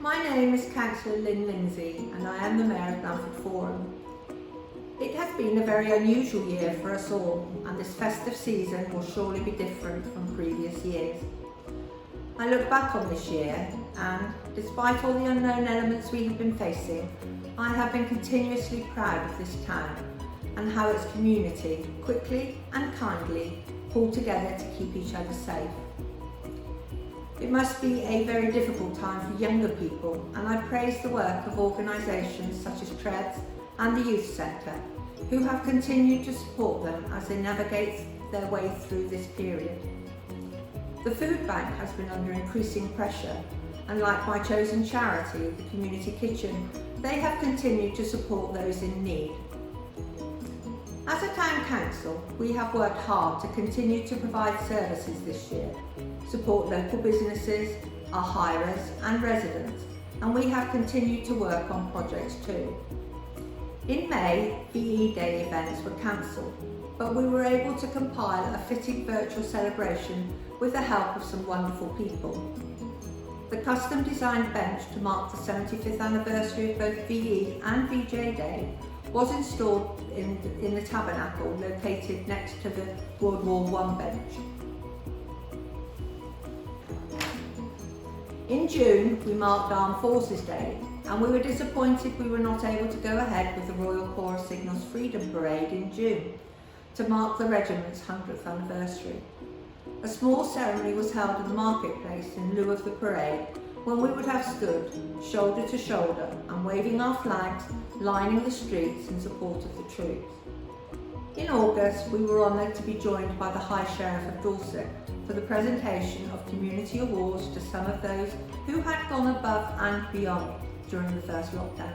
My name is Cllr Lynn Lindsay and I am the Mayor of Blandford Forum. It has been a very unusual year for us all, and this festive season will surely be different from previous years. I look back on this year and, despite all the unknown elements we have been facing, I have been continuously proud of this town and how its community quickly and kindly pulled together to keep each other safe. It must be a very difficult time for younger people, and I praise the work of organisations such as Cllr and the Youth Centre, who have continued to support them as they navigate their way through this period. The food bank has been under increasing pressure, and like my chosen charity, the Community Kitchen, they have continued to support those in need. As a town council, we have worked hard to continue to provide services this year, support local businesses, our hirers and residents, and we have continued to work on projects too. In May, VE Day events were cancelled, but we were able to compile a fitting virtual celebration with the help of some wonderful people. The custom designed bench to mark the 75th anniversary of both VE and VJ Day was installed in the tabernacle located next to the World War I bench. In June, we marked Armed Forces Day, and we were disappointed we were not able to go ahead with the Royal Corps of Signals Freedom Parade in June to mark the regiment's 100th anniversary. A small ceremony was held in the marketplace in lieu of the parade, when we would have stood shoulder to shoulder and waving our flags, lining the streets in support of the troops. In August, we were honoured to be joined by the High Sheriff of Dorset for the presentation of community awards to some of those who had gone above and beyond during the first lockdown.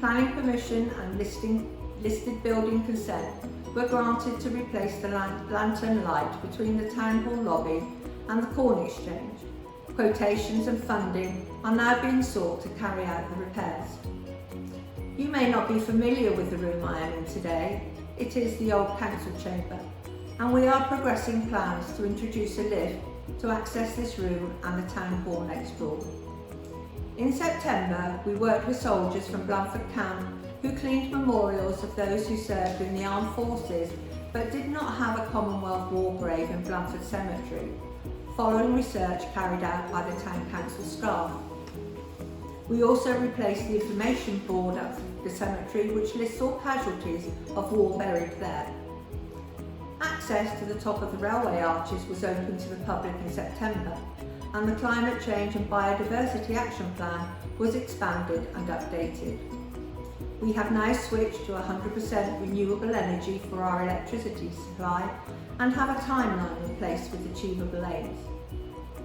Planning permission and listed building consent were granted to replace the lantern light between the Town Hall lobby and the Corn Exchange. Quotations and funding are now being sought to carry out the repairs. You may not be familiar with the room I am in today. It is the old council chamber, and we are progressing plans to introduce a lift to access this room and the town hall next door. In September, we worked with soldiers from Blandford Camp who cleaned memorials of those who served in the armed forces but did not have a Commonwealth War grave in Blandford Cemetery, following research carried out by the town council staff. We also replaced the information board at the cemetery, which lists all casualties of war buried there. Access to the top of the railway arches was open to the public in September, and the Climate Change and Biodiversity Action Plan was expanded and updated. We have now switched to 100% renewable energy for our electricity supply and have a timeline in place with achievable aims.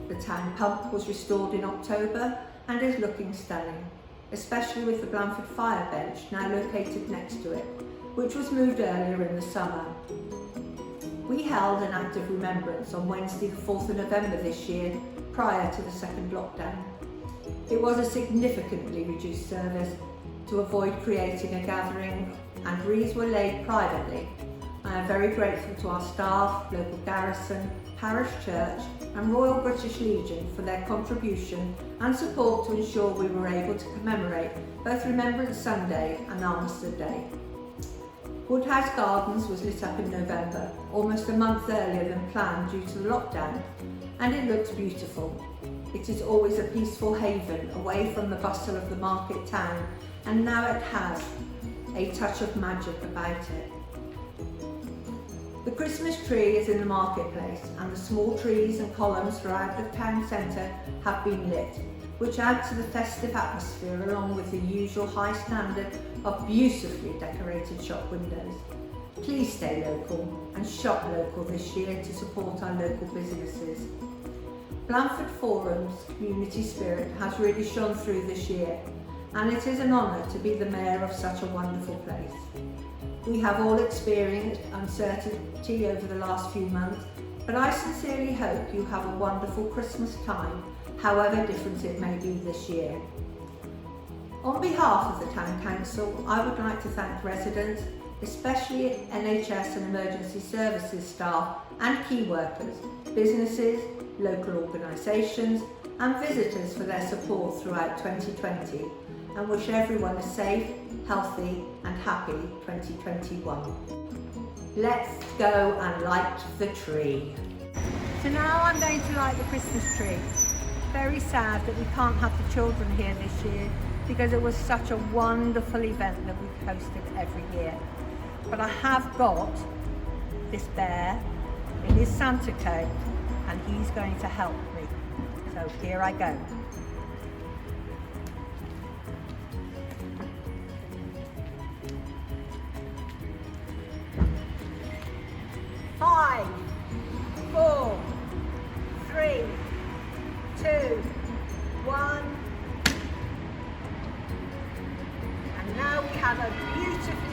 The town pump was restored in October and is looking stunning, especially with the Blandford Fire Bench now located next to it, which was moved earlier in the summer. We held an act of remembrance on Wednesday the 4th of November this year, prior to the second lockdown. It was a significantly reduced service to avoid creating a gathering, and wreaths were laid privately. I am very grateful to our staff, local garrison, parish church and Royal British Legion for their contribution and support to ensure we were able to commemorate both Remembrance Sunday and Armistice Day. Woodhouse Gardens was lit up in November, almost a month earlier than planned due to the lockdown, and it looks beautiful. It is always a peaceful haven away from the bustle of the market town, and now it has a touch of magic about it. The Christmas tree is in the marketplace, and the small trees and columns throughout the town centre have been lit, which add to the festive atmosphere along with the usual high standard of beautifully decorated shop windows. Please stay local and shop local this year to support our local businesses. Blandford Forum's community spirit has really shone through this year, and it is an honour to be the mayor of such a wonderful place. We have all experienced uncertainty over the last few months, but I sincerely hope you have a wonderful Christmas time, however different it may be this year. On behalf of the Town Council, I would like to thank residents, especially NHS and emergency services staff and key workers, businesses, local organisations and visitors for their support throughout 2020, and wish everyone a safe, healthy and happy 2021. Let's go and light the tree. So now I'm going to light the Christmas tree. Very sad that we can't have the children here this year because it was such a wonderful event that we hosted every year. But I have got this bear in his Santa coat and he's going to help me. So here I go. Five, 4, 3, 2, 1. And now we have a beautiful